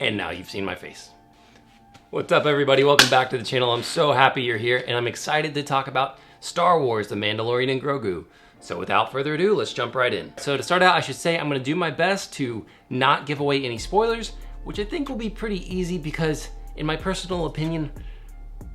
And now you've seen my face. What's up, everybody? Welcome back to the channel. I'm so happy you're here, and I'm excited to talk about Star Wars, The Mandalorian and Grogu. So without further ado, let's jump right in. So to start out, I should say I'm gonna do my best to not give away any spoilers, which I think will be pretty easy because, in my personal opinion,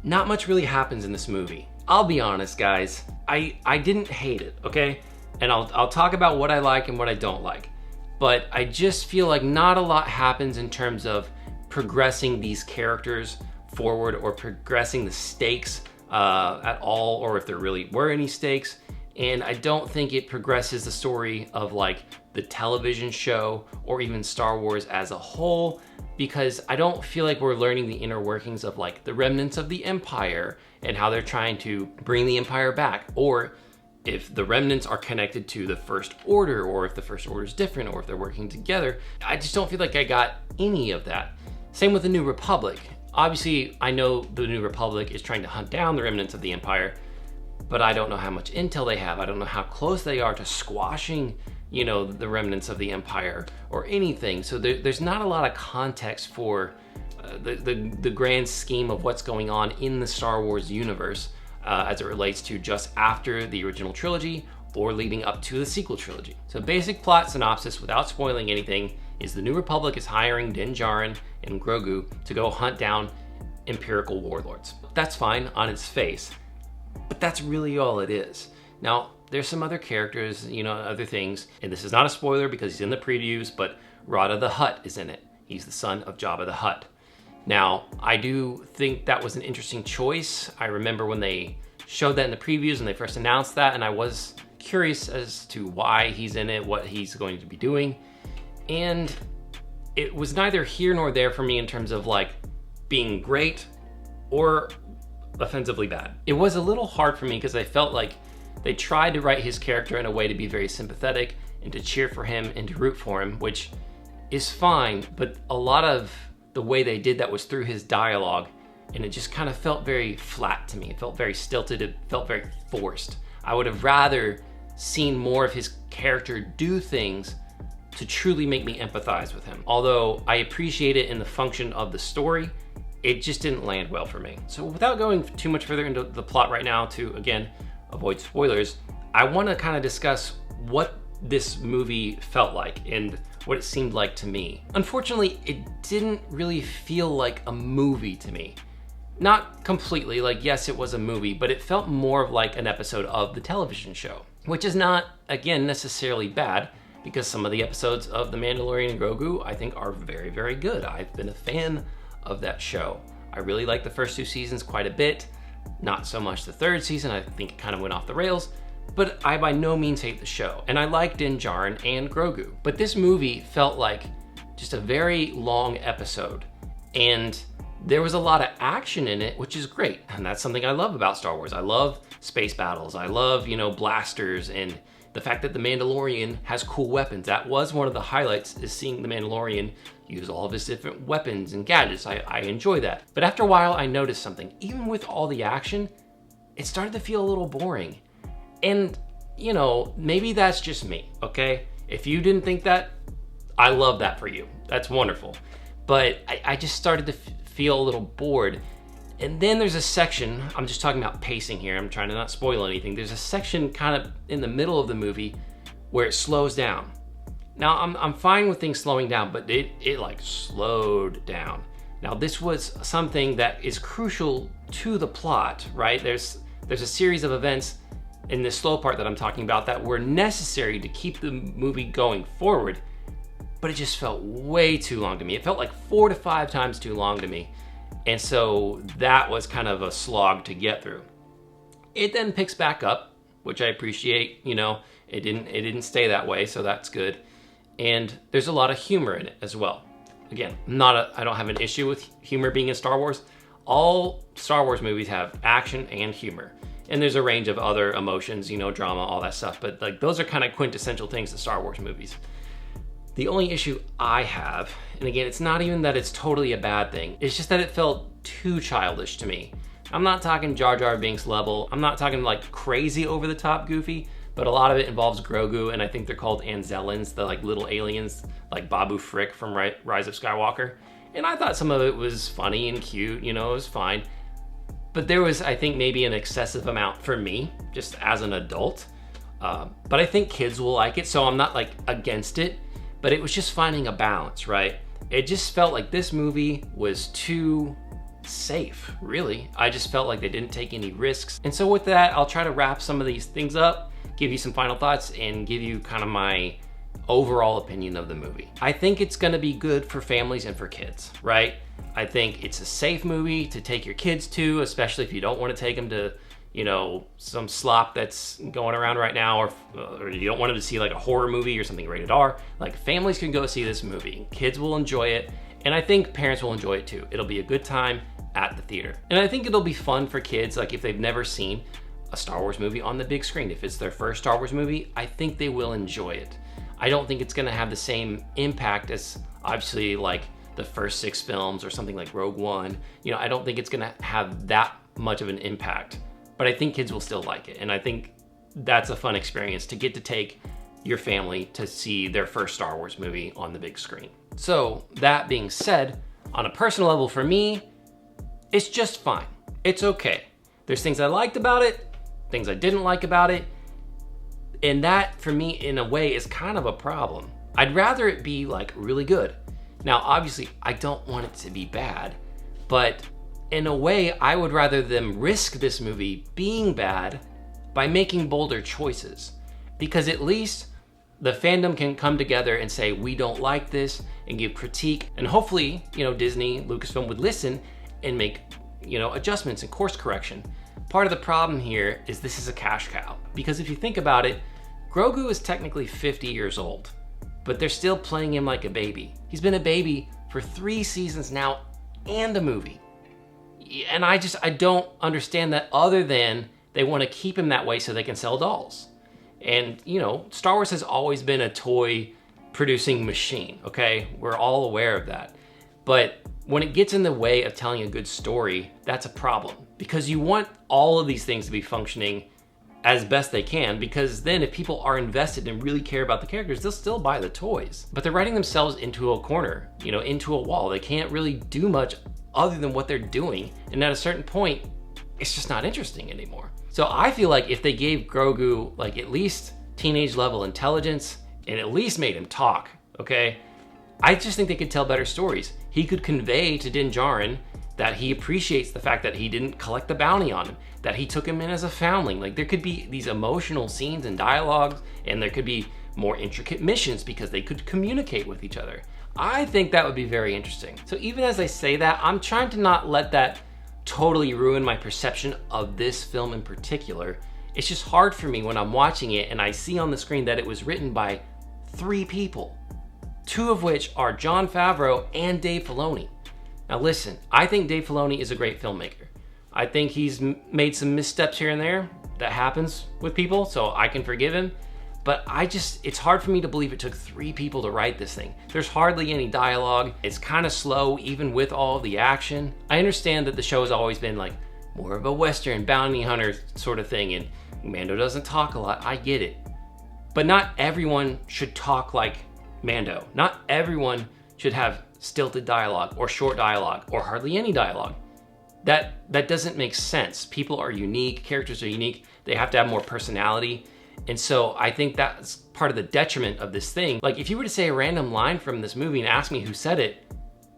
not much really happens in this movie. I'll be honest, guys, I didn't hate it, okay? And I'll talk about what I like and what I don't like. But I just feel like not a lot happens in terms of progressing these characters forward or progressing the stakes at all, or if there really were any stakes. And I don't think it progresses the story of like the television show or even Star Wars as a whole, because I don't feel like we're learning the inner workings of like the remnants of the Empire and how they're trying to bring the Empire back, or if the remnants are connected to the First Order, or if the First Order is different, or if they're working together. I just don't feel like I got any of that. Same with the New Republic. Obviously, I know the New Republic is trying to hunt down the remnants of the Empire, but I don't know how much intel they have. I don't know how close they are to squashing, you know, the remnants of the Empire or anything. So there's not a lot of context for the grand scheme of what's going on in the Star Wars universe as it relates to just after the original trilogy or leading up to the sequel trilogy. So basic plot synopsis, without spoiling anything, is the New Republic is hiring Din Djarin and Grogu to go hunt down Imperial warlords. That's fine on its face, but that's really all it is. Now, there's some other characters, you know, other things, and this is not a spoiler because he's in the previews, but Rada the Hutt is in it. He's the son of Jabba the Hutt. Now, I do think that was an interesting choice. I remember when they showed that in the previews and they first announced that, and I was curious as to why he's in it, what he's going to be doing. And it was neither here nor there for me in terms of like being great or offensively bad. It was a little hard for me because I felt like they tried to write his character in a way to be very sympathetic and to cheer for him and to root for him, which is fine, but a lot of the way they did that was through his dialogue, and it just kind of felt very flat to me. It felt very stilted, it felt very forced. I would have rather seen more of his character do things to truly make me empathize with him. Although I appreciate it in the function of the story, it just didn't land well for me. So without going too much further into the plot right now to, again, avoid spoilers, I want to kind of discuss what this movie felt like and what it seemed like to me. Unfortunately, it didn't really feel like a movie to me. Not completely, like yes, it was a movie, but it felt more of like an episode of the television show, which is not, again, necessarily bad, because some of the episodes of The Mandalorian and Grogu I think are very, very good. I've been a fan of that show. I really like the first two seasons quite a bit, not so much the third season. I think it kind of went off the rails, but I by no means hate the show. And I like Din Djarin and Grogu. But this movie felt like just a very long episode, and there was a lot of action in it, which is great. And that's something I love about Star Wars. I love space battles. I love, you know, blasters, and the fact that the Mandalorian has cool weapons. That was one of the highlights, is seeing the Mandalorian use all of his different weapons and gadgets. I enjoy that. But after a while, I noticed something. Even with all the action, it started to feel a little boring. And, you know, maybe that's just me, okay? If you didn't think that, I love that for you. That's wonderful. But I just started to feel a little bored. And then there's a section, I'm just talking about pacing here, I'm trying to not spoil anything. There's a section kind of in the middle of the movie where it slows down. Now, I'm fine with things slowing down, but it like slowed down. Now, this was something that is crucial to the plot, right? There's a series of events in this slow part that I'm talking about that were necessary to keep the movie going forward, but it just felt way too long to me. It felt like 4 to 5 times too long to me. And so that was kind of a slog to get through. It then picks back up, which I appreciate. You know, it didn't stay that way, so that's good. And there's a lot of humor in it as well. Again, I don't have an issue with humor being in Star Wars. All Star Wars movies have action and humor. And there's a range of other emotions, you know, drama, all that stuff. But like those are kind of quintessential things to Star Wars movies. The only issue I have, and again, it's not even that it's totally a bad thing, it's just that it felt too childish to me. I'm not talking Jar Jar Binks level, I'm not talking like crazy over the top goofy, but a lot of it involves Grogu, and I think they're called Anzellans, the like little aliens, like Babu Frick from Rise of Skywalker. And I thought some of it was funny and cute, you know, it was fine. But there was, I think, maybe an excessive amount for me, just as an adult. But I think kids will like it, so I'm not like against it, but it was just finding a balance, right? It just felt like this movie was too safe, really. I just felt like they didn't take any risks. And so with that, I'll try to wrap some of these things up, give you some final thoughts, and give you kind of my overall opinion of the movie. I think it's gonna be good for families and for kids, right? I think it's a safe movie to take your kids to, especially if you don't want to take them to, you know, some slop that's going around right now, or you don't want them to see like a horror movie or something rated R. Like, families can go see this movie. Kids will enjoy it, and I think parents will enjoy it too. It'll be a good time at the theater. And I think it'll be fun for kids, like if they've never seen a Star Wars movie on the big screen. If it's their first Star Wars movie, I think they will enjoy it. I don't think it's gonna have the same impact as obviously like the first 6 films or something like Rogue One. You know, I don't think it's gonna have that much of an impact, but I think kids will still like it. And I think that's a fun experience to get to take your family to see their first Star Wars movie on the big screen. So that being said, on a personal level for me, it's just fine. It's okay. There's things I liked about it, things I didn't like about it, and that for me in a way is kind of a problem. I'd rather it be like really good. Now obviously I don't want it to be bad, but in a way I would rather them risk this movie being bad by making bolder choices, because at least the fandom can come together and say, we don't like this, and give critique, and hopefully, you know, Disney, Lucasfilm would listen and make, you know, adjustments and course correction. Part of the problem here is this is a cash cow, because if you think about it, Grogu is technically 50 years old, but they're still playing him like a baby. He's been a baby for 3 seasons now and a movie. And I don't understand that, other than they want to keep him that way so they can sell dolls. And, you know, Star Wars has always been a toy producing machine, okay? We're all aware of that. But when it gets in the way of telling a good story, that's a problem, because you want all of these things to be functioning as best they can, because then if people are invested and really care about the characters, they'll still buy the toys. But they're writing themselves into a corner, you know, into a wall. They can't really do much other than what they're doing. And at a certain point, it's just not interesting anymore. So I feel like if they gave Grogu like at least teenage level intelligence and at least made him talk, okay? I just think they could tell better stories. He could convey to Din Djarin that he appreciates the fact that he didn't collect the bounty on him, that he took him in as a foundling. Like, there could be these emotional scenes and dialogues, and there could be more intricate missions because they could communicate with each other. I think that would be very interesting. So even as I say that, I'm trying to not let that totally ruin my perception of this film in particular. It's just hard for me when I'm watching it and I see on the screen that it was written by 3 people, 2 of which are Jon Favreau and Dave Filoni. Now listen, I think Dave Filoni is a great filmmaker. I think he's made some missteps here and there. That happens with people, so I can forgive him. But it's hard for me to believe it took 3 people to write this thing. There's hardly any dialogue. It's kind of slow, even with all the action. I understand that the show has always been like more of a Western bounty hunter sort of thing, and Mando doesn't talk a lot. I get it. But not everyone should talk like Mando. Not everyone should have stilted dialogue or short dialogue or hardly any dialogue. That doesn't make sense. People are unique, characters are unique. They have to have more personality. And so I think that's part of the detriment of this thing. Like, if you were to say a random line from this movie and ask me who said it,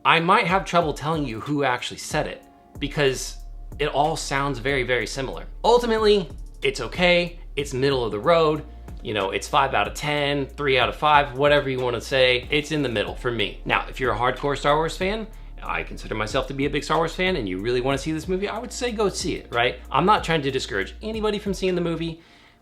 I might have trouble telling you who actually said it, because it all sounds very, very similar. Ultimately, it's okay. It's middle of the road. You know, it's 5 out of 10, 3 out of 5, whatever you want to say. It's in the middle for me. Now, if you're a hardcore Star Wars fan, I consider myself to be a big Star Wars fan, and you really want to see this movie, I would say go see it, right? I'm not trying to discourage anybody from seeing the movie,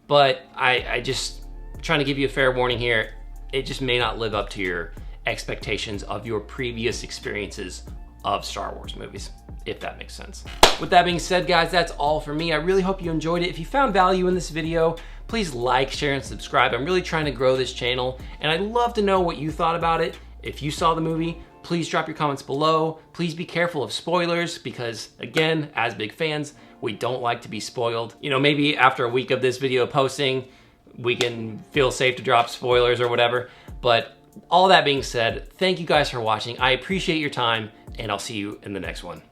but I just trying to give you a fair warning here. It just may not live up to your expectations of your previous experiences of Star Wars movies, if that makes sense. With that being said, guys, that's all for me. I really hope you enjoyed it. If you found value in this video, please like, share, and subscribe. I'm really trying to grow this channel, and I'd love to know what you thought about it. If you saw the movie, please drop your comments below. Please be careful of spoilers, because again, as big fans, we don't like to be spoiled. You know, maybe after a week of this video posting, we can feel safe to drop spoilers or whatever, but all that being said, thank you guys for watching. I appreciate your time, and I'll see you in the next one.